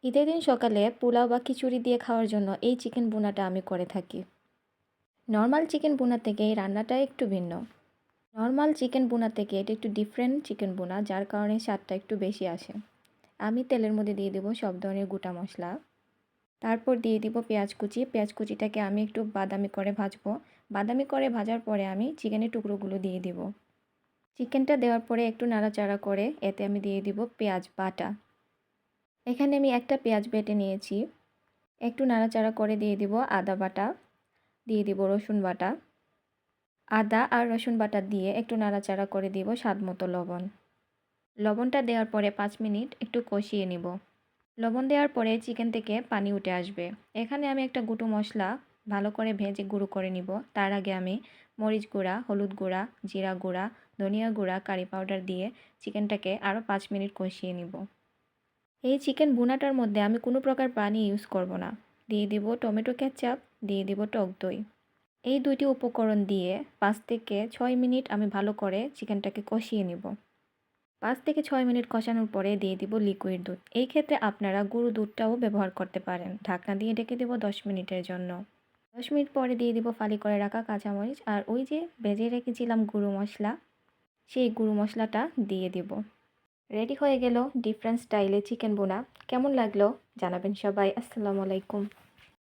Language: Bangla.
ঈদের দিন সকালে পোলাও বা খিচুড়ি দিয়ে খাওয়ার জন্য এই চিকেন ভুনাটা আমি করে থাকি। নর্মাল চিকেন ভুনা থেকে এই রান্নাটা একটু ভিন্ন। নর্মাল চিকেন ভুনা থেকে এটা একটু ডিফারেন্ট চিকেন ভুনা, যার কারণে স্বাদটা একটু বেশি আসে। আমি তেলের মধ্যে দিয়ে দেবো সব ধরনের গোটা মশলা। তারপর দিয়ে দিব পেঁয়াজ কুচি। পেঁয়াজ কুচিটাকে আমি একটু বাদামি করে ভাজবো। বাদামি করে ভাজার পরে আমি চিকেনের টুকরোগুলো দিয়ে দিব। চিকেনটা দেওয়ার পরে একটু নাড়াচাড়া করে এতে আমি দিয়ে দিব পেঁয়াজ বাটা। এখানে আমি একটা পেঁয়াজ বেটে নিয়েছি। একটু নাড়াচাড়া করে দিয়ে দিব আদা বাটা, দিয়ে দিব রসুন বাটা। আদা আর রসুন বাটা দিয়ে একটু নাড়াচাড়া করে দিব স্বাদ মতো লবণ। লবণটা দেওয়ার পরে 5 মিনিট একটু কষিয়ে নিব। লবণ দেওয়ার পরে চিকেন থেকে পানি উঠে আসবে। এখানে আমি একটা গুঁটো মশলা ভালো করে ভেজে গুঁড়ো করে নিব। তার আগে আমি মরিচ গুঁড়া, হলুদ গুঁড়া, জিরা গুঁড়া, ধনিয়া গুঁড়া, কারি পাউডার দিয়ে চিকেনটাকে আরও 5 মিনিট কষিয়ে নিব। এই চিকেন ভুনাটার মধ্যে আমি কোনো প্রকার পানি ইউজ করব না। দিয়ে দিব টমেটো কেচাপ, দিয়ে দিব টক দই। এই দুইটি উপকরণ দিয়ে 5 থেকে 6 মিনিট আমি ভালো করে চিকেনটাকে কষিয়ে নিব। 5 থেকে 6 মিনিট কষানোর পরে দিয়ে দিব লিকুইড দুধ। এই ক্ষেত্রে আপনারা গুঁড়ো দুধটাও ব্যবহার করতে পারেন। ঢাকনা দিয়ে ঢেকে দেব 10 মিনিটের জন্য। 10 মিনিট পরে দিয়ে দিব ফালি করে রাখা কাঁচামরিচ আর ওই যে ভেজে রেখেছিলাম গুঁড়ো মশলা, সেই গুঁড়ো মশলাটা দিয়ে দিব। রেডি হয়ে গেল ডিফারেন্ট স্টাইলে চিকেন ভুনা। কেমন লাগলো জানাবেন সবাই। আসসালামু আলাইকুম।